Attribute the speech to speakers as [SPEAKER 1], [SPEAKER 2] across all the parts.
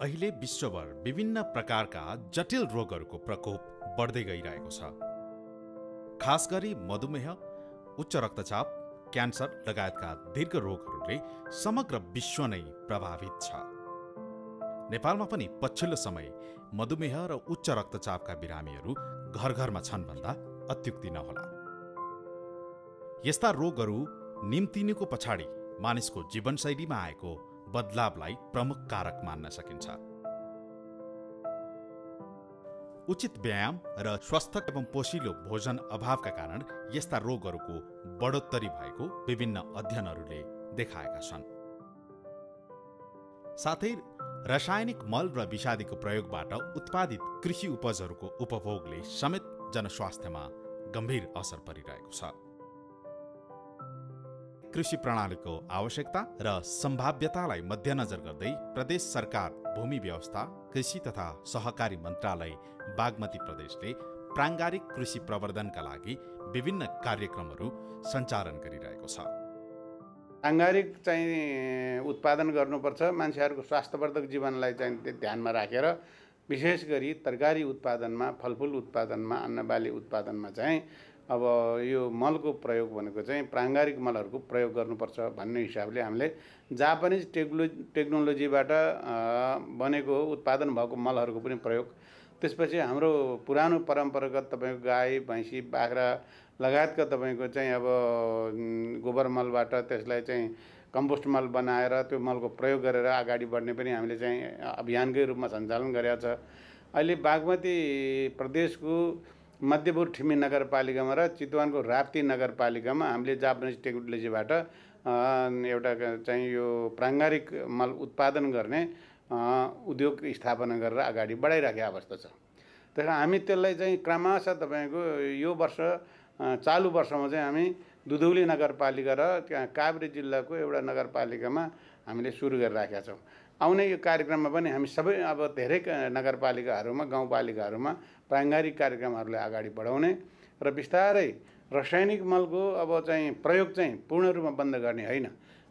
[SPEAKER 1] अहिले विश्वभर विभिन्न प्रकारका जटिल रोगहरूको प्रकोप बढ्दै गइरहेको छ। खास गरी मधुमेह, उच्च रक्तचाप, क्यान्सर लगायतका दीर्घ रोगहरूले समग्र विश्व नै प्रभावित छ। नेपालमा पनि पछिल्लो समय मधुमेह र उच्च रक्तचापका बिरामीहरू घर घरमा छन् भन्दा अत्युक्ति नहोला। यस्ता रोगहरू निम्तिनुको पछाडि मानिसको जीवनशैलीमा आएको बदलावलाई प्रमुख कारक मान्न सकिन्छ। उचित व्यायाम र स्वस्थ एवं पोषिलो भोजन अभावका कारण यस्ता रोगहरूको बढोत्तरी भएको विभिन्न अध्ययनहरूले देखाएका छन्। साथै रासायनिक मल र विषादीको प्रयोगबाट उत्पादित कृषि उपजहरूको उपभोगले समेत जनस्वास्थ्यमा गम्भीर असर परिरहेको छ। कृषि प्रणालीको आवश्यकता र सम्भाव्यतालाई मध्यनजर गर्दै प्रदेश सरकार भूमि व्यवस्था, कृषि तथा सहकारी मन्त्रालय बागमती प्रदेशले प्राङ्गारिक कृषि प्रवर्धनका लागि विभिन्न कार्यक्रमहरू सञ्चालन गरिरहेको छ।
[SPEAKER 2] प्राङ्गारिक चाहिँ उत्पादन गर्नुपर्छ। मान्छेहरूको स्वास्थ्यवर्धक जीवनलाई चाहिँ ध्यानमा राखेर विशेष गरी तरकारी उत्पादनमा, फलफुल उत्पादनमा, अन्नबाली उत्पादनमा चाहिँ अब यो मलको प्रयोग भनेको चाहिँ प्राङ्गारिक मलहरूको प्रयोग गर्नुपर्छ भन्ने हिसाबले हामीले जापानिज टेक्नोलोजीबाट बनेको उत्पादन भएको मलहरूको पनि प्रयोग, त्यसपछि हाम्रो पुरानो परम्परागत तपाईँको गाई, भैँसी, बाख्रा लगायतका तपाईँको चाहिँ अब गोबर मलबाट त्यसलाई चाहिँ कम्पोस्ट मल बनाएर त्यो मलको प्रयोग गरेर अगाडि बढ्ने पनि हामीले चाहिँ अभियानकै रूपमा सञ्चालन गरेका छ। अहिले बागमती प्रदेशको मध्यपुर ठिमी नगरपालिकामा र चितवनको राप्ती नगरपालिकामा हामीले जापानिज टेक्नोलोजीबाट एउटा चाहिँ यो प्राङ्गारिक मल उत्पादन गर्ने उद्योग स्थापना गरेर अगाडि बढाइराखेको अवस्था छ। त्यस कारण हामी त्यसलाई चाहिँ क्रमशः तपाईँको यो वर्ष चालु वर्षमा चाहिँ हामी दुधौली नगरपालिका र काभ्रे जिल्लाको एउटा नगरपालिकामा हामीले सुरु गरिराखेका छौँ। आउने यो कार्यक्रममा पनि हामी सबै अब धेरै नगरपालिकाहरूमा, गाउँपालिकाहरूमा प्राङ्गारिक कार्यक्रमहरूलाई अगाडि बढाउने र बिस्तारै रासायनिक मलको अब चाहिँ प्रयोग चाहिँ पूर्ण रूपमा बन्द गर्ने होइन,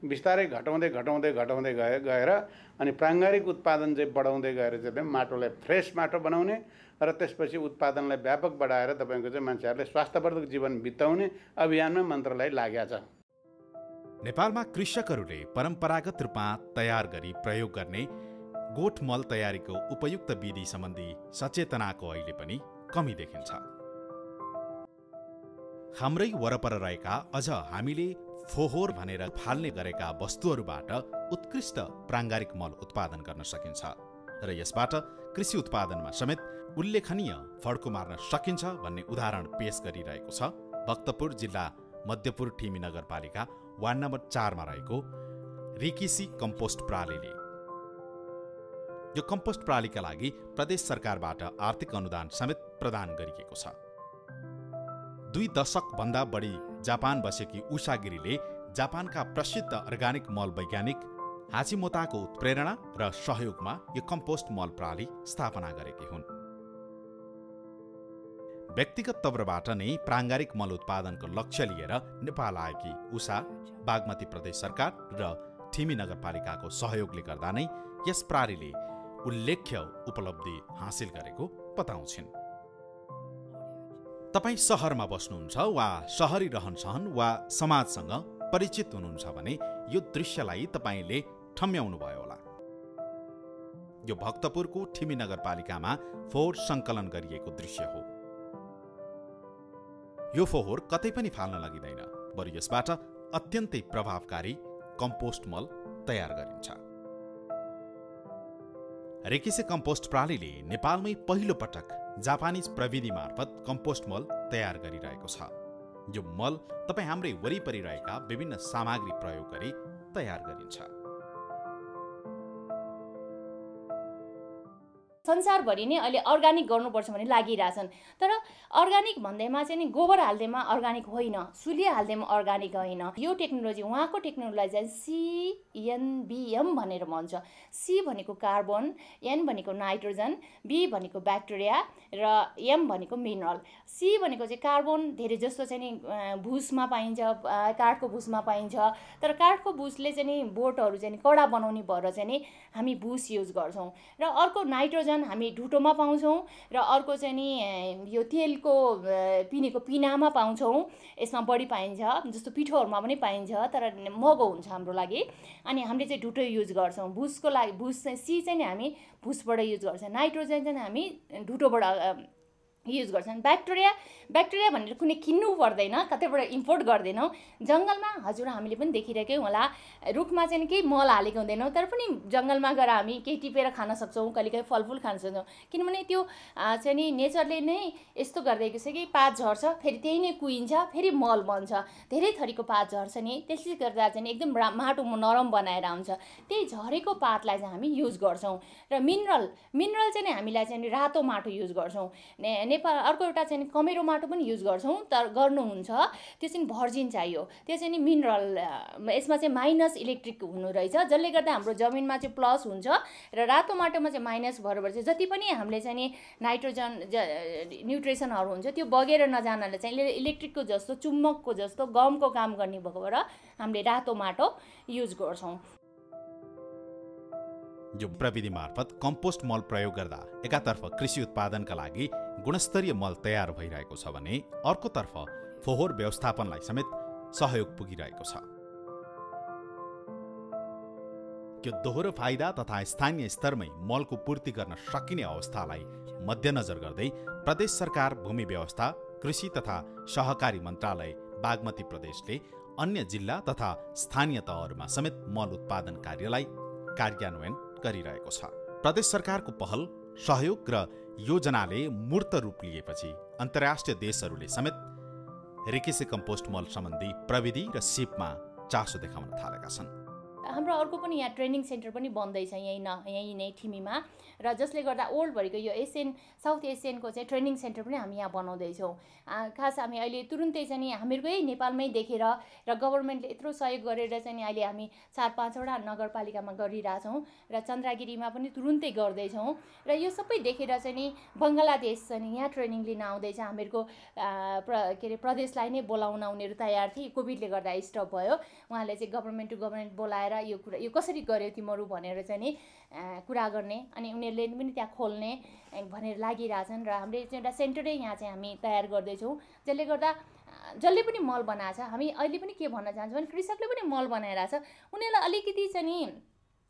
[SPEAKER 2] बिस्तारै घटाउँदै गएर अनि प्राङ्गारिक उत्पादन चाहिँ बढाउँदै गएर चाहिँ माटोलाई फ्रेस माटो बनाउने र त्यसपछि उत्पादनलाई व्यापक बढाएर तपाईँको चाहिँ मान्छेहरूले स्वास्थ्यवर्धक जीवन बिताउने अभियानमा मन्त्रालय लागेको छ।
[SPEAKER 1] नेपालमा कृषकहरूले परम्परागत रूपमा तयार गरी प्रयोग गर्ने गोठ मल तयारीको उपयुक्त विधि सम्बन्धी सचेतनाको अहिले पनि कमी देखिन्छ। हाम्रै वरपर रहेका अझ हामीले फोहोर भनेर फाल्ने गरेका वस्तुहरूबाट उत्कृष्ट प्राङ्गारिक मल उत्पादन गर्न सकिन्छ र यसबाट कृषि उत्पादनमा समेत उल्लेखनीय फड्को मार्न सकिन्छ भन्ने उदाहरण पेश गरिरहेको छ भक्तपुर जिल्ला मध्यपुर ठिमी नगरपालिका वार्ड नम्बर 4 मा रहेको रिकिसी कम्पोस्ट प्रणालीले। यो कम्पोस्ट प्रणालीका लागि प्रदेश सरकारबाट आर्थिक अनुदान समेत प्रदान गरिएको छ। 2 दशक भन्दा बढी जापान बसेकी उषा गिरीले जापानका प्रसिद्ध अर्गानिक मल वैज्ञानिक हाचिमोताको उत्प्रेरणा र सहयोगमा यो कम्पोस्ट मल प्रणाली स्थापना गरेकी हुन्। व्यक्तिगत तवरबाट नै प्राङ्गारिक मल उत्पादनको लक्ष्य लिएर नेपाल आएकी उषा बागमती प्रदेश सरकार र ठिमी नगरपालिकाको सहयोगले गर्दा नै यस प्रणालीले उल्लेख्य उपलब्धि हासिल गरेको बताउँछिन्। तपाईँ सहरमा बस्नुहुन्छ वा सहरी रहनसहन वा समाजसँग परिचित हुनुहुन्छ भने यो दृश्यलाई तपाईँले ठम्याउनु भयो होला। यो भक्तपुरको ठिमी नगरपालिकामा फोहोर सङ्कलन गरिएको दृश्य हो। यो फोहोर कतै पनि फाल्न लगिँदैन, बरु यसबाट अत्यन्तै प्रभावकारी कम्पोस्ट मल तयार गरिन्छ। रेकिसे कम्पोस्ट प्रणालीले नेपालमै पहिलो पटक जापानिज प्रविधि मार्फत कम्पोस्ट मल तयार गरिरहेको छ। यो मल तपाईँ हाम्रै वरिपरि रहेका विभिन्न सामग्री प्रयोग गरी तयार गरिन्छ।
[SPEAKER 3] संसारभरि नै अहिले अर्गानिक गर्नुपर्छ भन्ने लागिरहेछन्। तर अर्गानिक भन्दैमा चाहिँ नि गोबर हाल्दैमा अर्गानिक होइन, सुली हाल्दैमा अर्गानिक होइन। यो टेक्नोलोजी, उहाँको टेक्नोलोजी चाहिँ CNBM भनेर भन्छ। C भनेको कार्बन, N भनेको नाइट्रोजन, B भनेको ब्याक्टेरिया र M भनेको मिनरल। C भनेको चाहिँ कार्बन धेरै जस्तो चाहिँ नि भुसमा पाइन्छ, काठको भुसमा पाइन्छ। तर काठको भुसले चाहिँ नि बोटहरू चाहिँ नि कडा बनाउने भएर चाहिँ नि हामी भुस युज गर्छौँ। र अर्को नाइट्रोजन हामी ढुटोमा पाउँछौँ र अर्को चाहिँ नि यो तेलको पिनेको पिनामा पाउँछौँ। यसमा बढी पाइन्छ, जस्तो पिठोहरूमा पनि पाइन्छ, तर महँगो हुन्छ हाम्रो लागि। अनि हामीले चाहिँ ढुटो युज गर्छौँ भुसको लागि। भुस चाहिँ C चाहिँ नि हामी भुसबाट युज गर्छौँ, नाइट्रोजन चाहिँ हामी ढुटोबाट युज गर्छन्। ब्याक्टेरिया भनेर कुनै किन्नु पर्दैन, कतैबाट इम्पोर्ट गर्दैनौँ। जङ्गलमा हजुर हामीले पनि देखिरहेकै होला, रुखमा चाहिँ केही मल हालेको हुँदैनौँ, तर पनि जङ्गलमा गएर हामी केही टिपेर खान सक्छौँ, कहिलेकाहीँ फलफुल खान सक्छौँ। किनभने त्यो चाहिँ नि नेचरले नै यस्तो गरिदिएको छ कि पात झर्छ, फेरि त्यही नै कुहिन्छ, फेरि मल बन्छ। धेरै थरीको पात झर्छ नि, त्यसले गर्दा चाहिँ एकदम माटो नरम बनाएर आउँछ। त्यही झरेको पातलाई चाहिँ हामी युज गर्छौँ। र मिनरल चाहिँ नि हामीलाई चाहिँ रातो माटो युज गर्छौँ। नेपाल अर्को एउटा चाहिँ कमेरो माटो पनि युज गर्छौँ, तर गर्नुहुन्छ त्यो चाहिँ भर्जिन चाहियो। त्यो चाहिँ नि मिनरल, यसमा चाहिँ माइनस इलेक्ट्रिक हुनु रहेछ, जसले गर्दा हाम्रो जमिनमा चाहिँ प्लस हुन्छ र रातो माटोमा चाहिँ माइनस भएर चाहिँ जति पनि हामीले चाहिँ नि नाइट्रोजन न्युट्रिसनहरू हुन्छ त्यो बगेर नजानले चाहिँ इलेक्ट्रिकको जस्तो, चुम्बकको जस्तो गमको काम गर्ने भएकोबाट हामीले रातो माटो युज गर्छौँ।
[SPEAKER 1] यो प्रविधि मार्फत कम्पोस्ट मल प्रयोग गर्दा एकातर्फ कृषि उत्पादनका लागि गुणस्तरीय मल तयार भइरहेको छ भने अर्कोतर्फ फोहोर व्यवस्थापनलाई समेत सहयोग पुगिरहेको छ। यो दोहोरो फाइदा तथा स्थानीय स्तरमै मलको पूर्ति गर्न सकिने अवस्थालाई मध्यनजर गर्दै प्रदेश सरकार, भूमि व्यवस्था, कृषि तथा सहकारी मन्त्रालय बागमती प्रदेशले अन्य जिल्ला तथा स्थानीय तहहरूमा समेत मल उत्पादन कार्यलाई कार्यान्वयन गरिरहेको छ। प्रदेश सरकारको पहल, सहयोग र योजनाले मूर्त रूप लिएपछि अन्तर्राष्ट्रिय देशहरूले समेत रेकेसी कम्पोस्ट मल सम्बन्धी प्रविधि र सिपमा चासो देखाउन थालेका छन्।
[SPEAKER 3] हाम्रो अर्को पनि यहाँ ट्रेनिङ सेन्टर पनि बन्दैछ यहीँ नै ठिमीमा, र जसले गर्दा ओल्डभरिको यो साउथ एसियनको चाहिँ ट्रेनिङ सेन्टर पनि हामी यहाँ बनाउँदैछौँ। खास हामी अहिले तुरुन्तै चाहिँ नि हामीहरूकै नेपालमै देखेर र गभर्मेन्टले यत्रो सहयोग गरेर चाहिँ नि अहिले हामी 4-5वटा नगरपालिकामा गरिरहेछौँ र चन्द्रगिरीमा पनि तुरुन्तै गर्दैछौँ। र यो सबै देखेर चाहिँ नि बङ्गलादेश चाहिँ नि यहाँ ट्रेनिङ लिन आउँदैछ। हामीहरूको प्रदेशलाई नै बोलाउन उनीहरू तयार थिए, कोभिडले गर्दा स्टप भयो। उहाँले चाहिँ गभर्मेन्ट टु गभर्मेन्ट बोलाएर यो कसरी गर्यो तिमीहरू भनेर चाहिँ नि कुरा गर्ने, अनि उनीहरूले पनि त्यहाँ खोल्ने भनेर लागिरहेछन्। र हामीले चाहिँ एउटा सेन्टरै यहाँ चाहिँ हामी तयार गर्दैछौँ, जसले गर्दा जसले पनि मल बनाएको छ। हामी अहिले पनि के भन्न चाहन्छौँ भने कृषकले पनि मल बनाइरहेछ, उनीहरूलाई अलिकति चाहिँ नि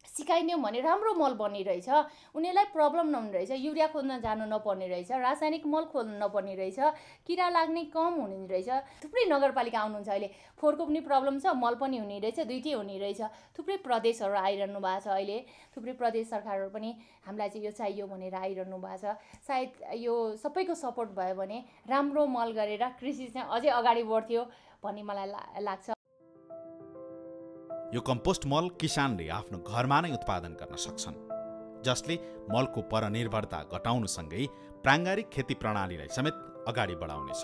[SPEAKER 3] सिकाइदियौँ भने राम्रो मल बनिरहेछ, उनीहरूलाई प्रब्लम नहुने रहेछ, युरिया खोज्न जानु नपर्ने रहेछ, रासायनिक मल खोज्नु नपर्ने रहेछ, किरा लाग्ने कम हुने रहेछ। थुप्रै नगरपालिका आउनुहुन्छ अहिले, फोहोरको पनि प्रब्लम छ, मल पनि हुने रहेछ, दुइटै हुने रहेछ। थुप्रै प्रदेशहरू आइरहनु भएको छ अहिले, थुप्रै प्रदेश सरकारहरू पनि हामीलाई चाहिँ यो चाहियो भनेर आइरहनु भएको छ। सायद यो सबैको सपोर्ट भयो भने राम्रो मल गरेर कृषि चाहिँ अझै अगाडि बढ्थ्यो भन्ने मलाई लाग्छ।
[SPEAKER 1] यो कम्पोस्ट मल किसानले आफ्नो घरमा नै उत्पादन गर्न सक्छन्, जसले मलको परनिर्भरता घटाउनुसँगै प्राङ्गारिक खेती प्रणालीलाई समेत अगाडि बढाउनेछ।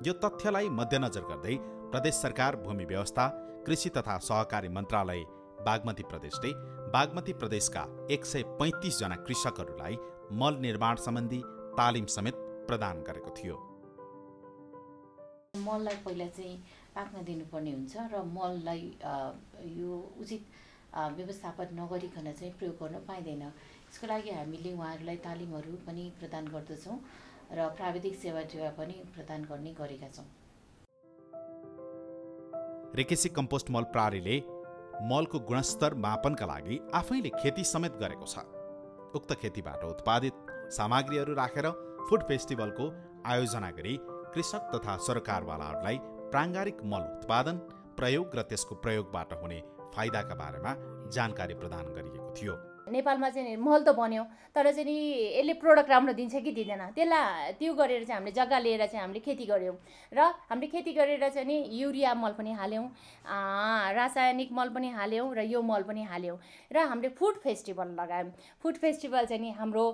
[SPEAKER 1] यो तथ्यलाई मध्यनजर गर्दै प्रदेश सरकार, भूमि व्यवस्था, कृषि तथा सहकारी मन्त्रालय बागमती प्रदेशले बागमती प्रदेशका 135 जना कृषकहरूलाई मल निर्माण सम्बन्धी तालिम समेत प्रदान गरेको थियो।
[SPEAKER 4] मललाई पहिला चाहिँ पाक्न दिनुपर्ने हुन्छ र मललाई यो उचित व्यवस्थापन नगरिकन चाहिँ प्रयोग गर्न पाइँदैन। यसको लागि हामीले उहाँहरूलाई तालिमहरू पनि प्रदान गर्दछौँ र प्राविधिक सेवा पनि प्रदान गर्ने गरेका छौँ।
[SPEAKER 1] रेकेसी कम्पोस्ट मल प्रणालीले मलको गुणस्तर मापनका लागि आफैले खेती समेत गरेको छ। उक्त खेतीबाट उत्पादित सामग्रीहरू राखेर फुड फेस्टिभलको आयोजना गरी कृषक तथा सरकारवालाहरूलाई प्राङ्गारिक मल उत्पादन, प्रयोग र त्यसको प्रयोगबाट हुने फाइदाका बारेमा जानकारी प्रदान गरिएको थियो।
[SPEAKER 3] नेपालमा चाहिँ मल त बन्यो तर चाहिँ नि यसले प्रोडक्ट राम्रो दिन्छ कि दिँदैन, त्यसलाई त्यो गरेर चाहिँ हामीले जग्गा लिएर चाहिँ हामीले खेती गऱ्यौँ र हामीले खेती गरेर चाहिँ नि युरिया मल पनि हाल्यौँ, रासायनिक मल पनि हाल्यौँ र यो मल पनि हाल्यौँ र हामीले फुड फेस्टिभल लगायौँ। फुड फेस्टिभल चाहिँ नि हाम्रो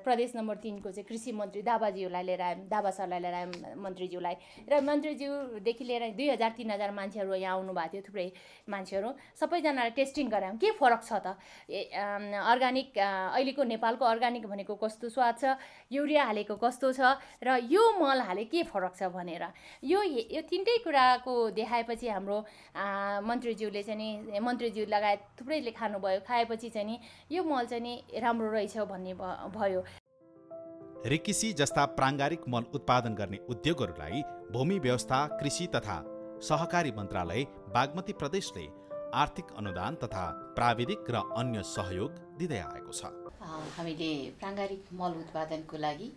[SPEAKER 3] प्रदेश नम्बर 3 को चाहिँ कृषि मन्त्री दाबाज्यूलाई लिएर आयौँ, दाबा सरलाई लिएर आयौँ मन्त्रीज्यूलाई, र मन्त्रीज्यूदेखि लिएर 2000-3000 मान्छेहरू यहाँ आउनुभएको थियो, थुप्रै मान्छेहरू, सबैजनालाई टेस्टिङ गरायौँ के फरक छ त अर्गानिक अहिलेको नेपालको अर्गानिक भनेको कस्तो स्वाद छ, युरिया हालेको कस्तो छ र यो मल हाले के फरक छ भनेर यो तिनटै कुराको देखाएपछि हाम्रो मन्त्रीज्यूले चाहिँ नि मन्त्रीज्यू लगायत थुप्रैले खानुभयो, खाएपछि चाहिँ नि यो मल चाहिँ नि राम्रो रहेछ भन्ने भयो।
[SPEAKER 1] रिकिसी जस्ता प्राङ्गारिक मल उत्पादन गर्ने उद्योगहरूलाई भूमि व्यवस्था, कृषि तथा सहकारी मन्त्रालय बागमती प्रदेशले आर्थिक अनुदान तथा प्राविधिक र अन्य सहयोग दिँदै आएको छ।
[SPEAKER 4] हामीले प्राङ्गारिक मल उत्पादनको लागि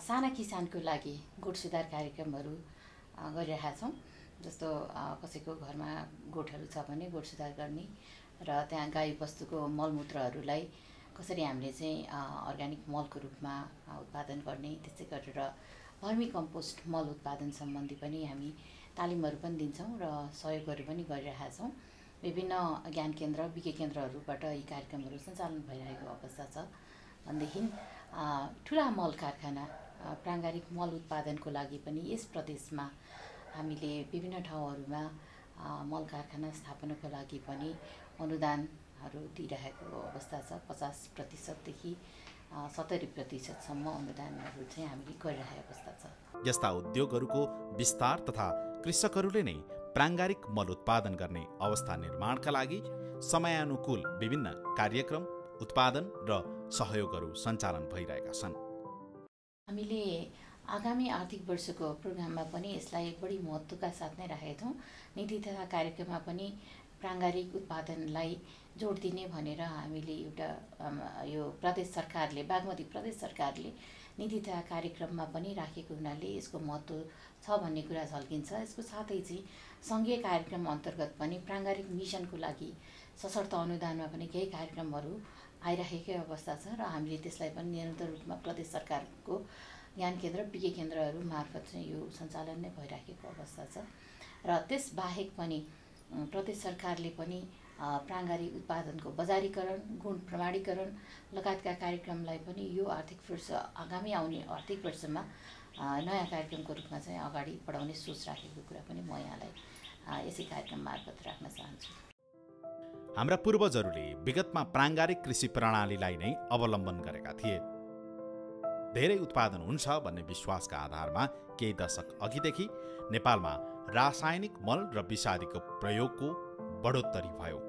[SPEAKER 4] साना किसानको लागि गोठ सुधार कार्यक्रमहरू गरिरहेका छौँ। जस्तो कसैको घरमा गोठहरू छ भने गोठ सुधार गर्ने र त्यहाँ गाई बस्तुको मलमूत्रहरूलाई कसरी हामीले चाहिँ अर्ग्यानिक मलको रूपमा उत्पादन गर्ने, त्यसै गरेर भर्मी कम्पोस्ट मल उत्पादन सम्बन्धी पनि हामी तालिमहरू पनि दिन्छौँ र सहयोगहरू पनि गरिरहेका छौँ। विभिन्न ज्ञान केन्द्र, विज्ञ केन्द्रहरूबाट यी कार्यक्रमहरू सञ्चालन भइरहेको अवस्था छ। भनेदेखि ठुला मल कारखाना प्राङ्गारिक मल उत्पादनको लागि पनि यस प्रदेशमा हामीले विभिन्न ठाउँहरूमा मल कारखाना स्थापनाको लागि पनि अनुदानहरू दिइरहेको अवस्था छ। 50% देखि 70% अनुदानहरू चाहिँ हामीले गरिरहेको अवस्था छ।
[SPEAKER 1] यस्ता उद्योगहरूको विस्तार तथा कृषकहरूले नै प्राङ्गारिक मल उत्पादन गर्ने अवस्था निर्माणका लागि समयानुकूल विभिन्न कार्यक्रम, उत्पादन र सहयोगहरू सञ्चालन भइरहेका छन्।
[SPEAKER 4] हामीले आगामी आर्थिक वर्षको प्रोग्राममा पनि यसलाई बढी महत्त्वका साथ नै राखेका छौँ। नीति तथा कार्यक्रममा पनि प्राङ्गारिक उत्पादनलाई जोड दिने भनेर हामीले एउटा यो प्रदेश सरकारले, बागमती प्रदेश सरकारले नीति तथा कार्यक्रममा पनि राखेको हुनाले यसको महत्त्व छ भन्ने कुरा झल्किन्छ। यसको साथै चाहिँ सङ्घीय कार्यक्रम अन्तर्गत पनि प्राङ्गारिक मिसनको लागि सशर्त अनुदानमा पनि केही कार्यक्रमहरू आइरहेकै अवस्था छ र हामीले त्यसलाई पनि निरन्तर रूपमा प्रदेश सरकारको ज्ञान केन्द्र, विज्ञ केन्द्रहरू मार्फत चाहिँ यो सञ्चालन नै भइराखेको अवस्था छ। र त्यसबाहेक पनि प्रदेश सरकारले पनि प्राङ्गारिक उत्पादनको बजारीकरण, गुण प्रमाणीकरण लगायतका कार्यक्रमलाई पनि यो आर्थिक वर्ष, आगामी आउने आर्थिक वर्षमा नयाँ कार्यक्रमको रूपमा चाहिँ अगाडि बढाउने सोच राखेको कुरा पनि म यहाँलाई यसै कार्यक्रम मार्फत राख्न चाहन्छु।
[SPEAKER 1] हाम्रा पूर्वजहरूले विगतमा प्राङ्गारिक कृषि प्रणालीलाई नै अवलम्बन गरेका थिए। धेरै उत्पादन हुन्छ भन्ने विश्वासका आधारमा केही दशक अघिदेखि नेपालमा रासायनिक मल र विषादीको प्रयोगको बढोत्तरी भयो,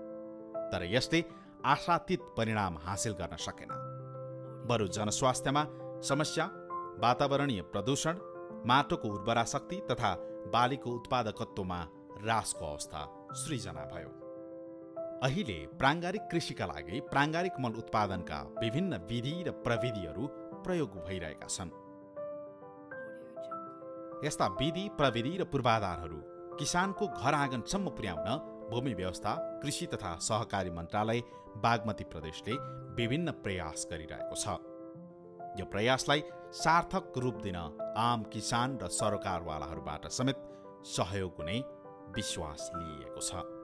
[SPEAKER 1] तर यसले आशातीत परिणाम हासिल गर्न सकेन। बरु जनस्वास्थ्यमा समस्या, वातावरणीय प्रदूषण, माटोको उर्वरा शक्ति तथा बालीको उत्पादकत्वमा ह्रासको अवस्था सृजना भयो। अहिले प्राङ्गारिक कृषिका लागि प्राङ्गारिक मल उत्पादनका विभिन्न विधि र प्रविधिहरू प्रयोग भइरहेका छन्। यस्ता विधि, प्रविधि र पूर्वाधारहरू किसानको घर आँगनसम्म पुर्याउन भूमि व्यवस्था, कृषि तथा सहकारी मन्त्रालय बागमती प्रदेशले विभिन्न प्रयास गरिरहेको छ। यो प्रयासलाई सार्थक रूप दिन आम किसान र सरोकारवालाहरूबाट समेत सहयोग हुने विश्वास लिइएको छ।